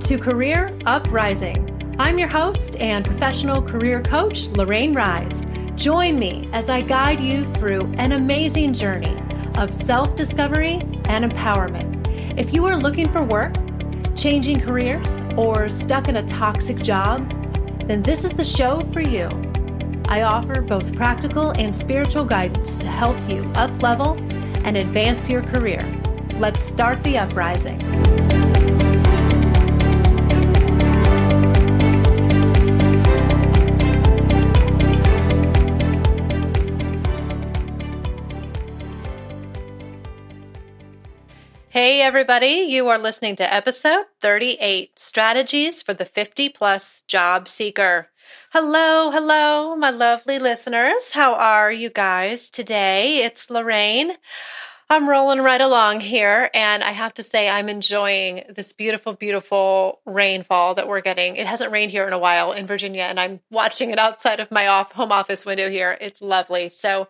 to Career Uprising. I'm your host and professional career coach, Lorraine Rise. Join me as I guide you through an amazing journey of self-discovery and empowerment. If you are looking for work, changing careers, or stuck in a toxic job, then this is the show for you. I offer both practical and spiritual guidance to help you up-level and advance your career. Let's start the uprising. Hey everybody, you are listening to episode 38, Strategies for the 50-Plus Job Seeker. Hello, my lovely listeners. How are you guys today? It's Lorraine. I'm rolling right along here, and I have to say I'm enjoying this beautiful, beautiful rainfall that we're getting. It hasn't rained here in a while in Virginia, and I'm watching it outside of my home office window here. It's lovely. So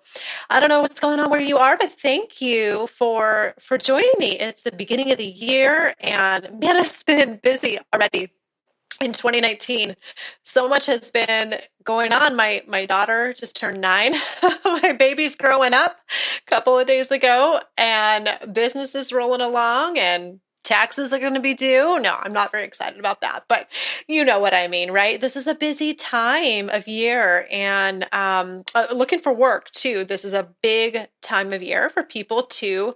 I don't know what's going on where you are, but thank you for joining me. It's the beginning of the year, and man, it's been busy already. In 2019, so much has been going on. My daughter just turned 9. My baby's growing up a couple of days ago, and business is rolling along, and taxes are going to be due. No, I'm not very excited about that, but you know what I mean, right? This is a busy time of year, and looking for work too. This is a big time of year for people to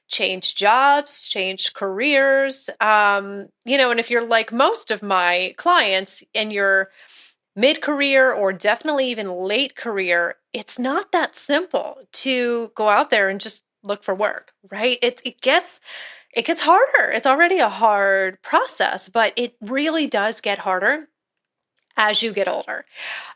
change jobs, change careers, and if you're like most of my clients and you're mid-career or definitely even late career, it's not that simple to go out there and just look for work, right? It gets harder. It's already a hard process, but it really does get harder as you get older.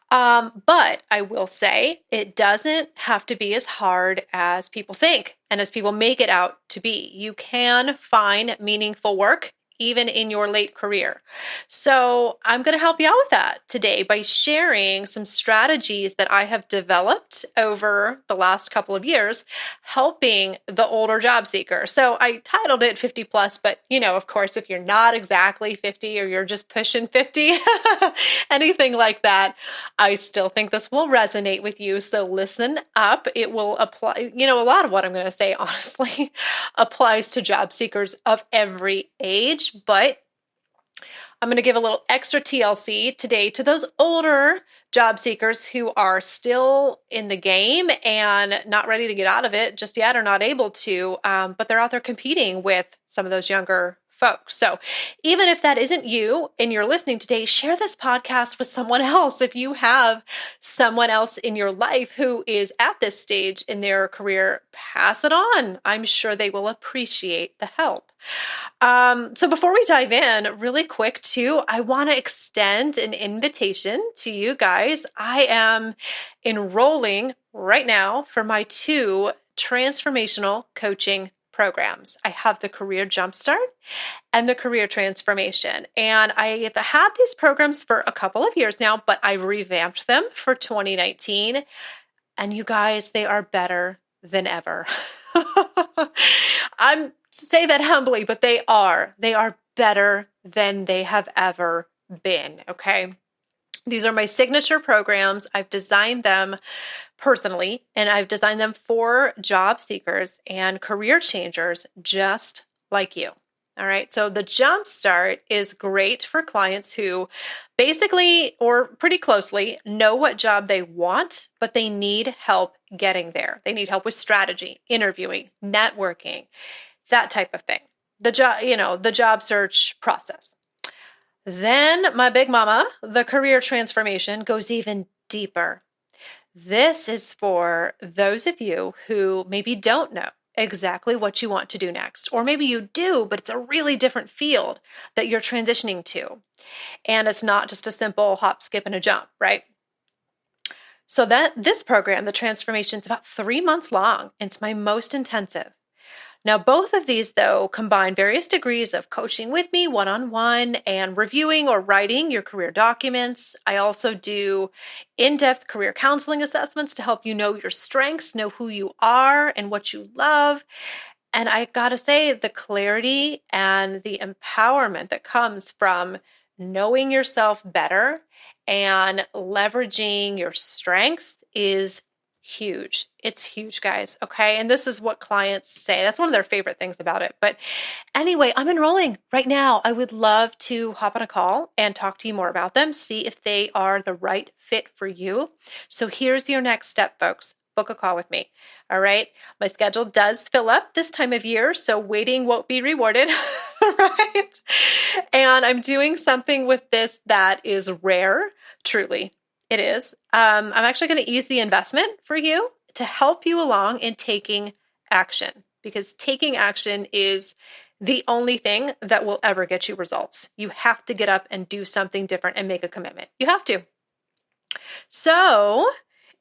But I will say it doesn't have to be as hard as people think and as people make it out to be. You can find meaningful work even in your late career. So I'm going to help you out with that today by sharing some strategies that I have developed over the last couple of years, helping the older job seeker. So I titled it 50 plus, but of course, if you're not exactly 50 or you're just pushing 50, anything like that, I still think this will resonate with you. So listen up. It will apply, a lot of what I'm going to say, honestly, applies to job seekers of every age. But I'm going to give a little extra TLC today to those older job seekers who are still in the game and not ready to get out of it just yet or not able to, but they're out there competing with some of those younger folks. So even if that isn't you and you're listening today, share this podcast with someone else. If you have someone else in your life who is at this stage in their career, pass it on. I'm sure they will appreciate the help. So before we dive in, really quick too, I want to extend an invitation to you guys. I am enrolling right now for my 2 transformational coaching programs. I have the Career Jumpstart and the Career Transformation. And I have had these programs for a couple of years now, but I revamped them for 2019. And you guys, they are better than ever. I'm say that humbly, but they are better than they have ever been. Okay. These are my signature programs. I've designed them personally, and I've designed them for job seekers and career changers just like you. All right. So the Jumpstart is great for clients who basically or pretty closely know what job they want, but they need help getting there. They need help with strategy, interviewing, networking, that type of thing. The job search process. Then my big mama, the Career Transformation, goes even deeper. This is for those of you who maybe don't know exactly what you want to do next, or maybe you do, but it's a really different field that you're transitioning to. And it's not just a simple hop, skip, and a jump, right? So this program, the Transformation, is about 3 months long. It's my most intensive. Now, both of these, though, combine various degrees of coaching with me one-on-one and reviewing or writing your career documents. I also do in-depth career counseling assessments to help you know your strengths, know who you are and what you love. And I gotta say, the clarity and the empowerment that comes from knowing yourself better and leveraging your strengths is huge. It's huge, guys. Okay. And this is what clients say. That's one of their favorite things about it. But anyway, I'm enrolling right now. I would love to hop on a call and talk to you more about them, see if they are the right fit for you. So here's your next step, folks. Book a call with me. All right. My schedule does fill up this time of year, so waiting won't be rewarded. Right. And I'm doing something with this that is rare, truly. It is. I'm actually going to use the investment for you to help you along in taking action, because taking action is the only thing that will ever get you results. You have to get up and do something different and make a commitment. You have to. So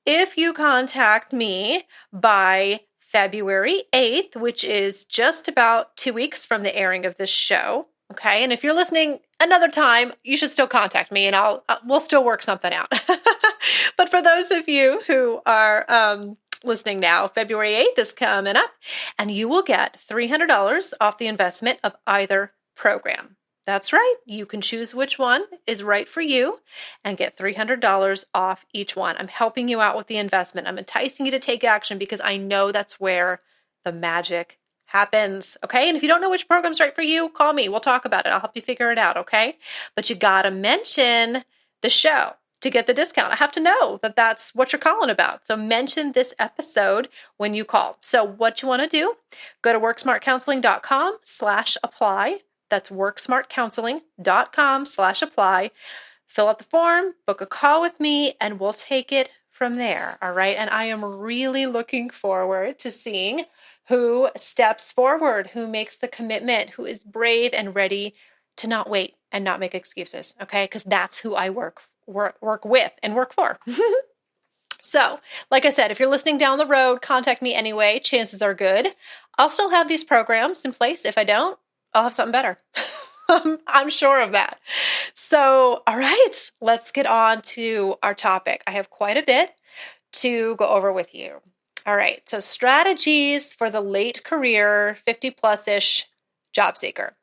if you contact me by February 8th, which is just about 2 weeks from the airing of this show, okay, and if you're listening another time, you should still contact me and we'll still work something out. But for those of you who are listening now, February 8th is coming up, and you will get $300 off the investment of either program. That's right. You can choose which one is right for you and get $300 off each one. I'm helping you out with the investment. I'm enticing you to take action because I know that's where the magic happens. Okay. And if you don't know which program's right for you, call me. We'll talk about it. I'll help you figure it out. Okay. But you got to mention the show to get the discount. I have to know that that's what you're calling about. So mention this episode when you call. So what you want to do, go to worksmartcounseling.com/apply. That's worksmartcounseling.com/apply. Fill out the form, book a call with me, and we'll take it from there. All right. And I am really looking forward to seeing who steps forward, who makes the commitment, who is brave and ready to not wait and not make excuses. Okay. Because that's who I work with and work for. So, like I said, if you're listening down the road, contact me anyway. Chances are good I'll still have these programs in place. If I don't, I'll have something better. I'm sure of that. So, all right, let's get on to our topic. I have quite a bit to go over with you. All right, so strategies for the late career, 50 plus-ish job seeker.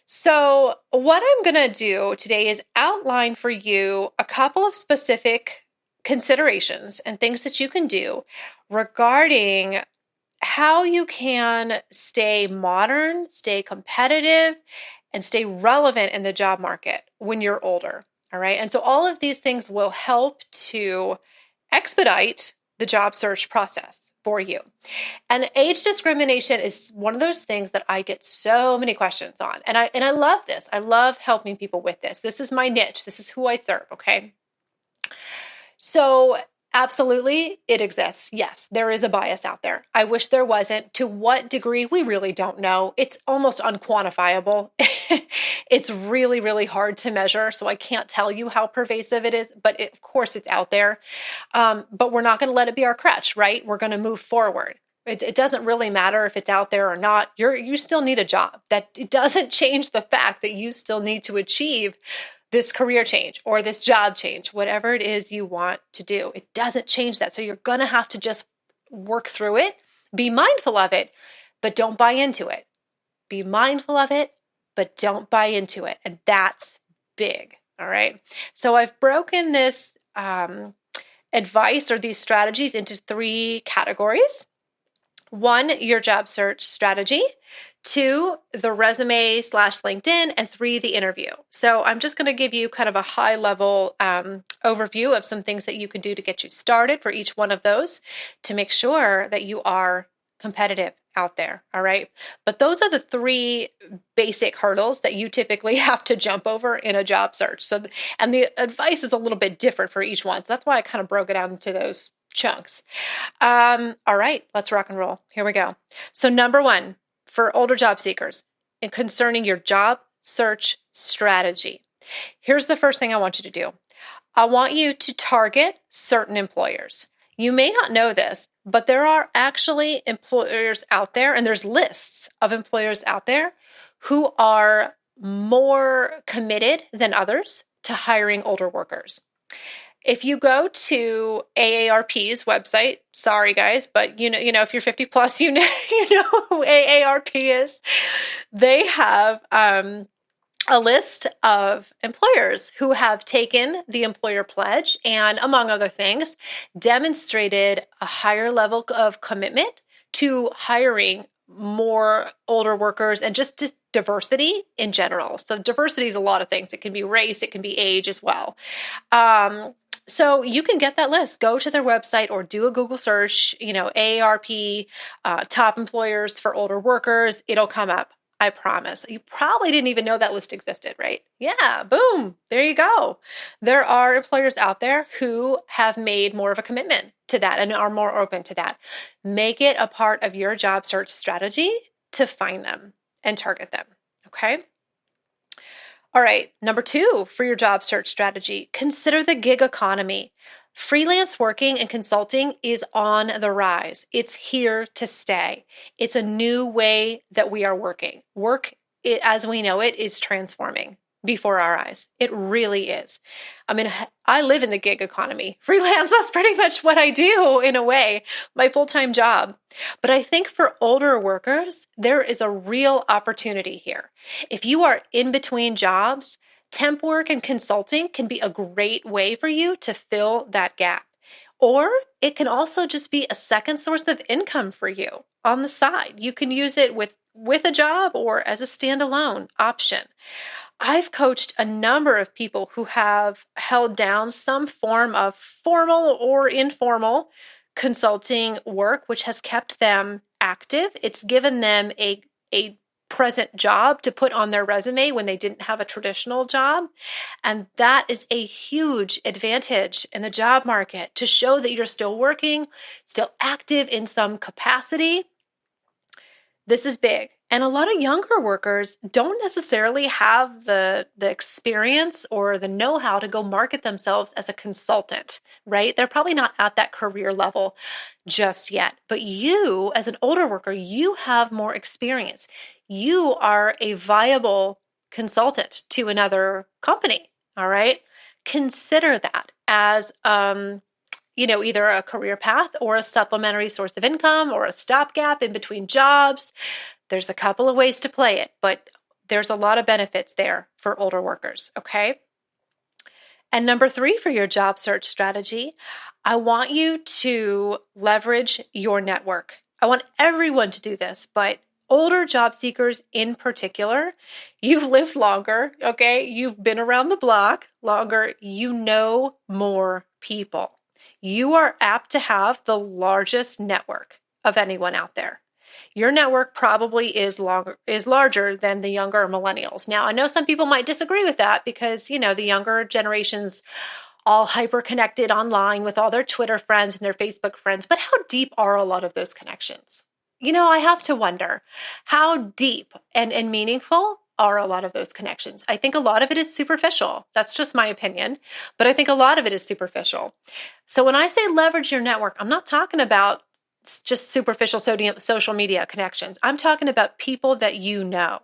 So what I'm going to do today is outline for you a couple of specific considerations and things that you can do regarding how you can stay modern, stay competitive, and stay relevant in the job market when you're older. All right. And so all of these things will help to expedite the job search process for you. And age discrimination is one of those things that I get so many questions on. And I love this. I love helping people with this. This is my niche. This is who I serve. Okay. So absolutely, it exists. Yes, there is a bias out there. I wish there wasn't. To what degree, we really don't know. It's almost unquantifiable. It's really, really hard to measure. So I can't tell you how pervasive it is, but of course it's out there. But we're not going to let it be our crutch, right? We're going to move forward. It doesn't really matter if it's out there or not. You still need a job. That it doesn't change the fact that you still need to achieve this career change or this job change, whatever it is you want to do. It doesn't change that. So you're going to have to just work through it, be mindful of it, but don't buy into it. Be mindful of it, but don't buy into it. And that's big. All right. So I've broken this advice or these strategies into 3 categories. 1, your job search strategy. 2, the resume / LinkedIn, and 3, the interview. So I'm just going to give you kind of a high level overview of some things that you can do to get you started for each one of those to make sure that you are competitive out there. All right. But those are the 3 basic hurdles that you typically have to jump over in a job search. So, and the advice is a little bit different for each one. So that's why I kind of broke it out into those chunks. All right, let's rock and roll. Here we go. So number 1, for older job seekers, and concerning your job search strategy. Here's the first thing I want you to do. I want you to target certain employers. You may not know this, but there are actually employers out there, and there's lists of employers out there who are more committed than others to hiring older workers. If you go to AARP's website, sorry guys, but if you're 50 plus, you know who AARP is. They have a list of employers who have taken the employer pledge and, among other things, demonstrated a higher level of commitment to hiring more older workers and just diversity in general. So diversity is a lot of things. It can be race, it can be age as well. So you can get that list. Go to their website or do a Google search, AARP, top employers for older workers. It'll come up. I promise. You probably didn't even know that list existed, right? Yeah, boom. There you go. There are employers out there who have made more of a commitment to that and are more open to that. Make it a part of your job search strategy to find them and target them. Okay. All right, number 2 for your job search strategy, consider the gig economy. Freelance working and consulting is on the rise. It's here to stay. It's a new way that we are working. Work, as we know it, is transforming before our eyes. It really is. I mean, I live in the gig economy. Freelance, that's pretty much what I do in a way, my full-time job. But I think for older workers, there is a real opportunity here. If you are in between jobs, temp work and consulting can be a great way for you to fill that gap. Or it can also just be a second source of income for you on the side. You can use it with a job or as a standalone option. I've coached a number of people who have held down some form of formal or informal consulting work, which has kept them active. It's given them a present job to put on their resume when they didn't have a traditional job. And that is a huge advantage in the job market to show that you're still working, still active in some capacity. This is big. And a lot of younger workers don't necessarily have the experience or the know-how to go market themselves as a consultant, right? They're probably not at that career level just yet. But you, as an older worker, you have more experience. You are a viable consultant to another company, all right? Consider that as either a career path or a supplementary source of income or a stopgap in between jobs. There's a couple of ways to play it, but there's a lot of benefits there for older workers, okay? And number 3 for your job search strategy, I want you to leverage your network. I want everyone to do this, but older job seekers in particular, you've lived longer, okay? You've been around the block longer. You know more people. You are apt to have the largest network of anyone out there. Your network probably is larger than the younger millennials. Now, I know some people might disagree with that because, the younger generation's all hyper connected online with all their Twitter friends and their Facebook friends. But how deep are a lot of those connections? I have to wonder how deep and meaningful are a lot of those connections. I think a lot of it is superficial. That's just my opinion, but I think a lot of it is superficial. So when I say leverage your network, I'm not talking about just superficial social media connections. I'm talking about people that you know.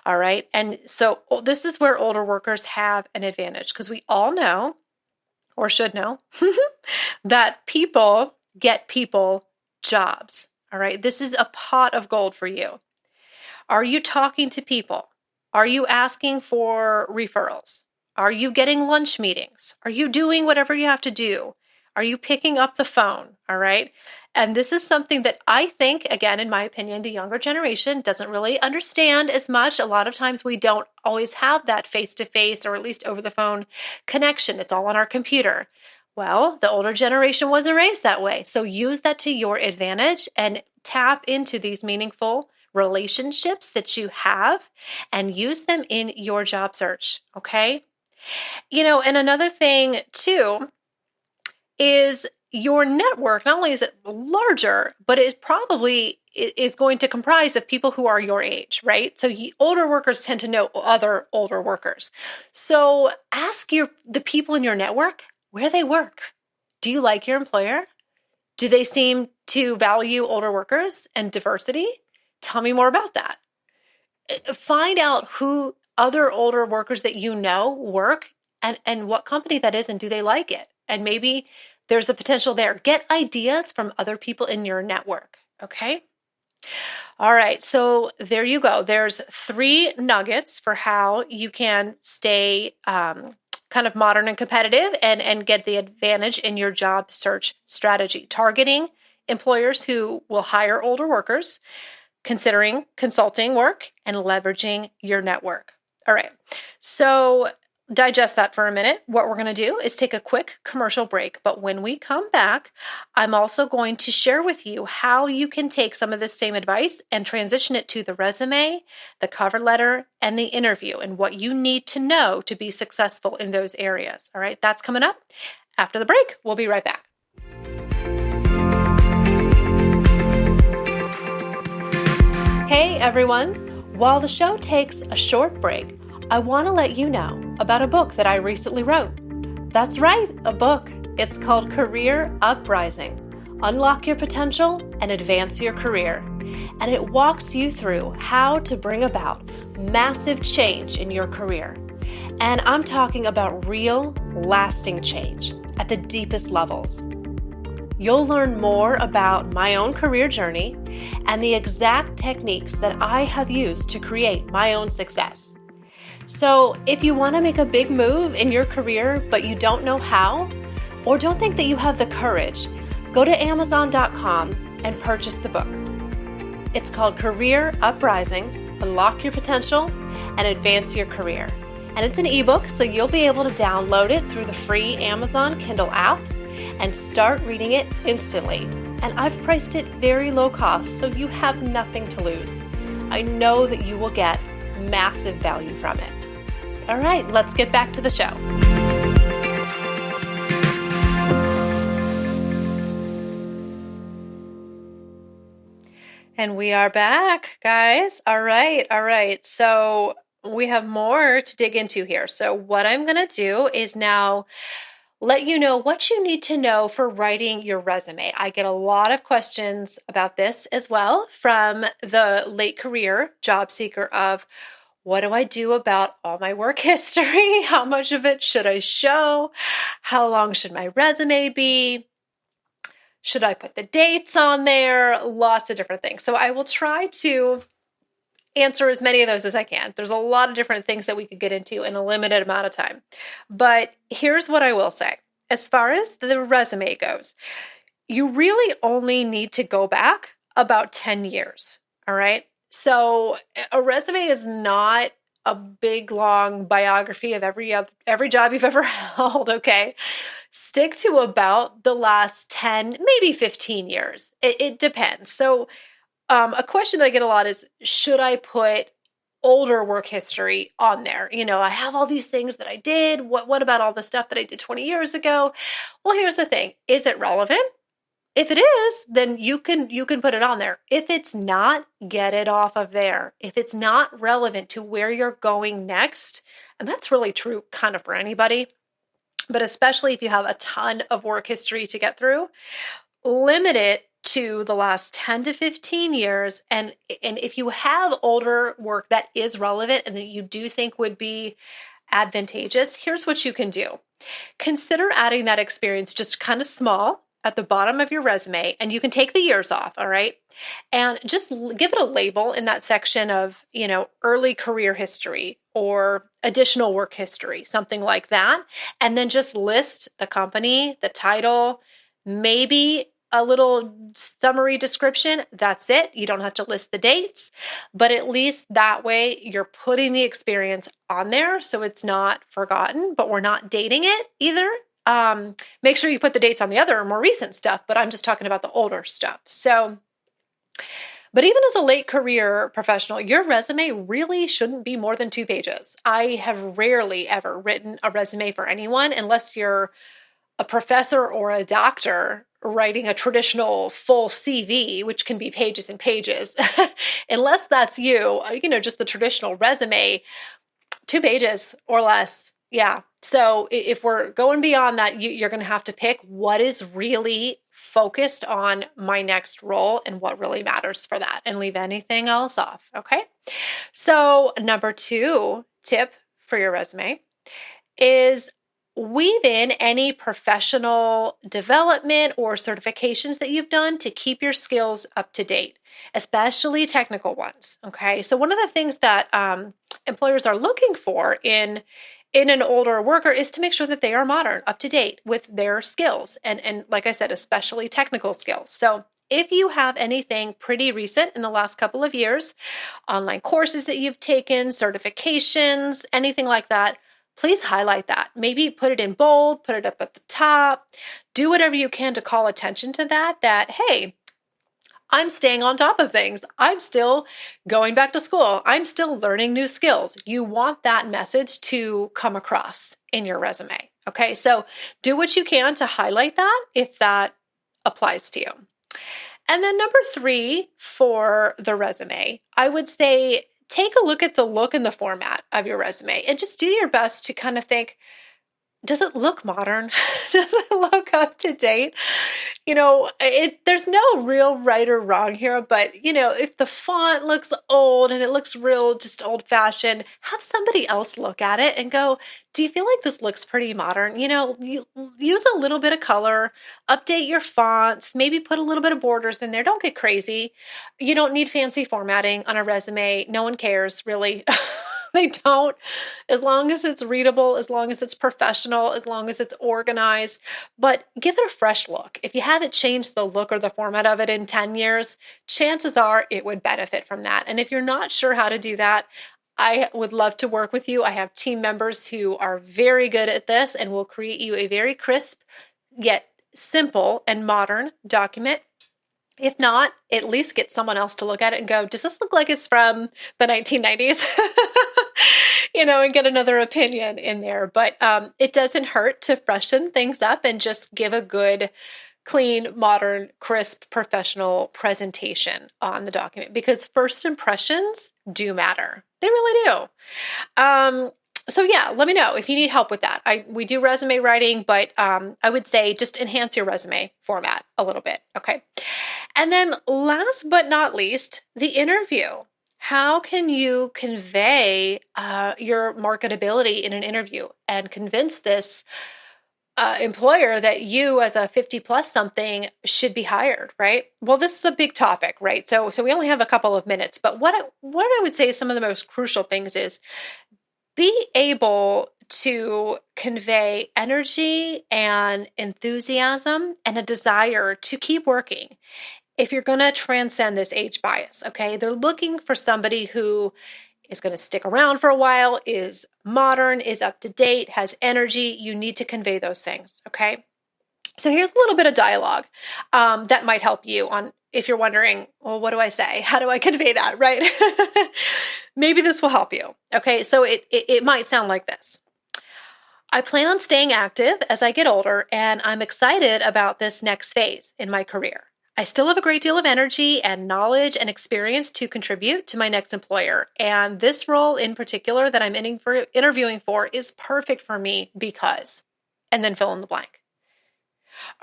All right. And so this is where older workers have an advantage because we all know, or should know, that people get people jobs. All right. This is a pot of gold for you. Are you talking to people? Are you asking for referrals? Are you getting lunch meetings? Are you doing whatever you have to do? Are you picking up the phone? All right. And this is something that I think, again, in my opinion, the younger generation doesn't really understand as much. A lot of times we don't always have that face-to-face or at least over the phone connection. It's all on our computer. Well, the older generation wasn't raised that way. So use that to your advantage and tap into these meaningful relationships that you have and use them in your job search. Okay. And another thing too is your network, not only is it larger, but it probably is going to comprise of people who are your age, right? So older workers tend to know other older workers. So ask the people in your network where they work. Do you like your employer? Do they seem to value older workers and diversity? Tell me more about that. Find out who other older workers that you know work and what company that is and do they like it? And maybe there's a potential there. Get ideas from other people in your network. Okay. All right. So there you go. There's 3 nuggets for how you can stay kind of modern and competitive and get the advantage in your job search strategy. Targeting employers who will hire older workers, considering consulting work, and leveraging your network. All right. So digest that for a minute. What we're going to do is take a quick commercial break. But when we come back, I'm also going to share with you how you can take some of this same advice and transition it to the resume, the cover letter, and the interview, and what you need to know to be successful in those areas. All right. That's coming up after the break. We'll be right back. Hey everyone! While the show takes a short break, I want to let you know about a book that I recently wrote. That's right, a book. It's called Career Uprising: Unlock Your Potential and Advance Your Career. And it walks you through how to bring about massive change in your career. And I'm talking about real, lasting change at the deepest levels. You'll learn more about my own career journey and the exact techniques that I have used to create my own success. So if you want to make a big move in your career, but you don't know how, or don't think that you have the courage, go to Amazon.com and purchase the book. It's called Career Uprising: Unlock Your Potential and Advance Your Career. And it's an ebook, so you'll be able to download it through the free Amazon Kindle app and start reading it instantly. And I've priced it very low cost, so you have nothing to lose. I know that you will get massive value from it. All right, let's get back to the show. And we are back, guys. All right. So we have more to dig into here. So what I'm going to do is now let you know what you need to know for writing your resume. I get a lot of questions about this as well from the late career job seeker of, what do I do about all my work history? How much of it should I show? How long should my resume be? Should I put the dates on there? Lots of different things. So I will try to answer as many of those as I can. There's a lot of different things that we could get into in a limited amount of time. But here's what I will say. As far as the resume goes, you really only need to go back about 10 years. All right. So a resume is not a big, long biography of every job you've ever held. Okay. Stick to about the last 10, maybe 15 years. It depends. So a question that I get a lot is, should I put older work history on there? I have all these things that I did. What about all the stuff that I did 20 years ago? Well, here's the thing. Is it relevant? If it is, then you can put it on there. If it's not, get it off of there. If it's not relevant to where you're going next, and that's really true kind of for anybody, but especially if you have a ton of work history to get through, limit it to the last 10 to 15 years. And if you have older work that is relevant and that you do think would be advantageous, here's what you can do. Consider adding that experience just kind of small at the bottom of your resume, and you can take the years off, all right? And just give it a label in that section of, early career history or additional work history, something like that. And then just list the company, the title, maybe a little summary description. That's it. You don't have to list the dates, but at least that way you're putting the experience on there so it's not forgotten, but we're not dating it either. Make sure you put the dates on the other more recent stuff, but I'm just talking about the older stuff. So, but even as a late career professional, your resume really shouldn't be more than 2 pages. I have rarely ever written a resume for anyone unless you're a professor or a doctor writing a traditional full CV, which can be pages and pages. Unless that's you, just the traditional resume, 2 pages or less. Yeah. So if we're going beyond that, you're going to have to pick what is really focused on my next role and what really matters for that, and leave anything else off. Okay. So number 2 tip for your resume is weave in any professional development or certifications that you've done to keep your skills up to date, especially technical ones. Okay. So one of the things that employers are looking for in an older worker is to make sure that they are modern, up to date with their skills. And like I said, especially technical skills. So if you have anything pretty recent in the last couple of years, online courses that you've taken, certifications, anything like that, please highlight that. Maybe put it in bold, put it up at the top, do whatever you can to call attention to that, hey, I'm staying on top of things. I'm still going back to school. I'm still learning new skills. You want that message to come across in your resume. Okay, so do what you can to highlight that if that applies to you. And then number 3 for the resume, I would say take a look at the look and the format of your resume and just do your best to kind of think, does it look modern? Does it look up to date? There's no real right or wrong here, but if the font looks old and it looks real, just old fashioned, have somebody else look at it and go, do you feel like this looks pretty modern? You use a little bit of color, update your fonts, maybe put a little bit of borders in there. Don't get crazy. You don't need fancy formatting on a resume. No one cares, really. They don't. As long as it's readable, as long as it's professional, as long as it's organized, but give it a fresh look. If you haven't changed the look or the format of it in 10 years, chances are it would benefit from that. And if you're not sure how to do that, I would love to work with you. I have team members who are very good at this and will create you a very crisp, yet simple and modern document. If not, at least get someone else to look at it and go, does this look like it's from the 1990s? And get another opinion in there. But it doesn't hurt to freshen things up and just give a good, clean, modern, crisp, professional presentation on the document, because first impressions do matter. They really do. So yeah, let me know if you need help with that. We do resume writing, but I would say just enhance your resume format a little bit. Okay. And then last but not least, the interview. How can you convey your marketability in an interview and convince this employer that you as a 50 plus something should be hired, right? Well, this is a big topic, right? So we only have a couple of minutes, but what I would say some of the most crucial things is be able to convey energy and enthusiasm and a desire to keep working. If you're going to transcend this age bias, okay, they're looking for somebody who is going to stick around for a while, is modern, is up to date, has energy. You need to convey those things, okay? So here's a little bit of dialogue that might help you on if you're wondering, well, what do I say? How do I convey that, right? Maybe this will help you. Okay, so it might sound like this. I plan on staying active as I get older, and I'm excited about this next phase in my career. I still have a great deal of energy and knowledge and experience to contribute to my next employer. And this role in particular that I'm interviewing for is perfect for me because, and then fill in the blank.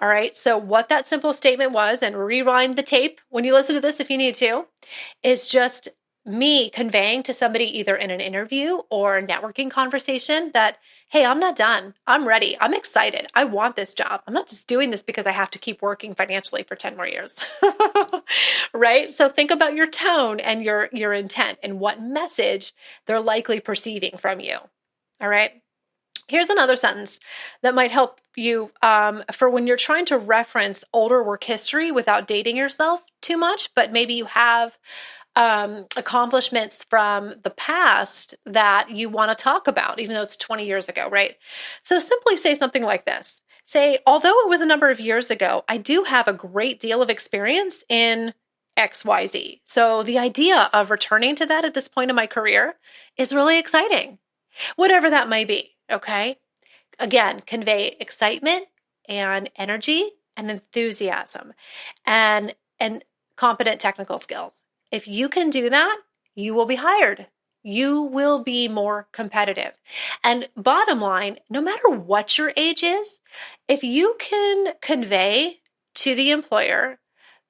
All right. So what that simple statement was, and rewind the tape when you listen to this if you need to, is just me conveying to somebody either in an interview or a networking conversation that, hey, I'm not done. I'm ready. I'm excited. I want this job. I'm not just doing this because I have to keep working financially for 10 more years. Right? So think about your tone and your intent and what message they're likely perceiving from you. All right. Here's another sentence that might help you for when you're trying to reference older work history without dating yourself too much, but maybe you have accomplishments from the past that you want to talk about, even though it's 20 years ago, right? So simply say something like this. Say, although it was a number of years ago, I do have a great deal of experience in XYZ. So the idea of returning to that at this point in my career is really exciting, whatever that may be. Okay. Again, convey excitement and energy and enthusiasm and competent technical skills. If you can do that, you will be hired. You will be more competitive. And bottom line, no matter what your age is, if you can convey to the employer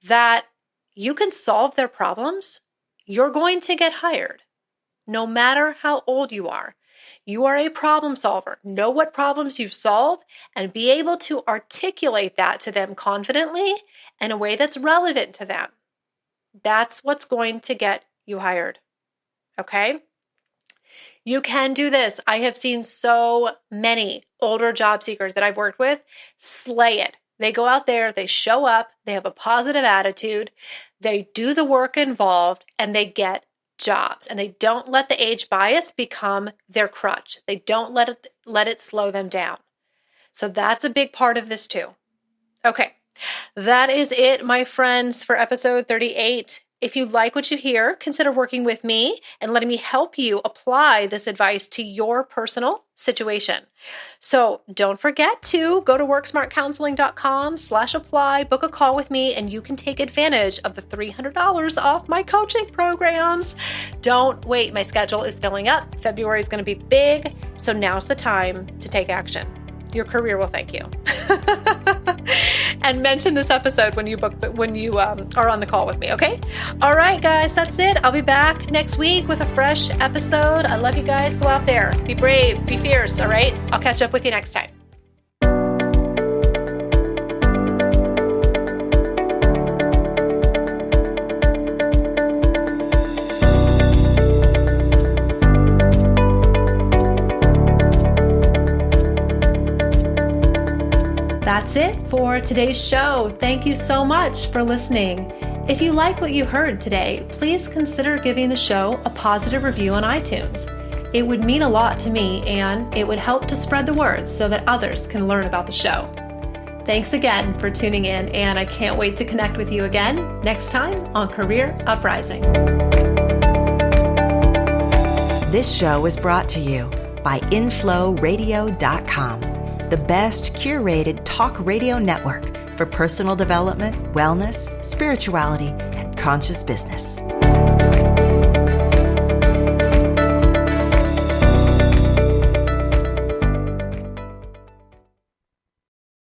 that you can solve their problems, you're going to get hired, no matter how old you are. You are a problem solver. Know what problems you've solved and be able to articulate that to them confidently in a way that's relevant to them. That's what's going to get you hired. Okay? You can do this. I have seen so many older job seekers that I've worked with slay it. They go out there, they show up, they have a positive attitude, they do the work involved, and they get jobs. And they don't let the age bias become their crutch. They don't let it slow them down. So that's a big part of this too. Okay, that is it, my friends, for episode 38. If you like what you hear, consider working with me and letting me help you apply this advice to your personal situation. So don't forget to go to worksmartcounseling.com/apply, book a call with me, and you can take advantage of the $300 off my coaching programs. Don't wait. My schedule is filling up. February is going to be big. So now's the time to take action. Your career will thank you. And mention this episode when you are on the call with me, okay? All right, guys, that's it. I'll be back next week with a fresh episode. I love you guys. Go out there. Be brave. Be fierce, all right? I'll catch up with you next time. That's it for today's show. Thank you so much for listening. If you like what you heard today, please consider giving the show a positive review on iTunes. It would mean a lot to me, and it would help to spread the word so that others can learn about the show. Thanks again for tuning in, and I can't wait to connect with you again next time on Career Uprising. This show is brought to you by InflowRadio.com, the best curated talk radio network for personal development, wellness, spirituality, and conscious business.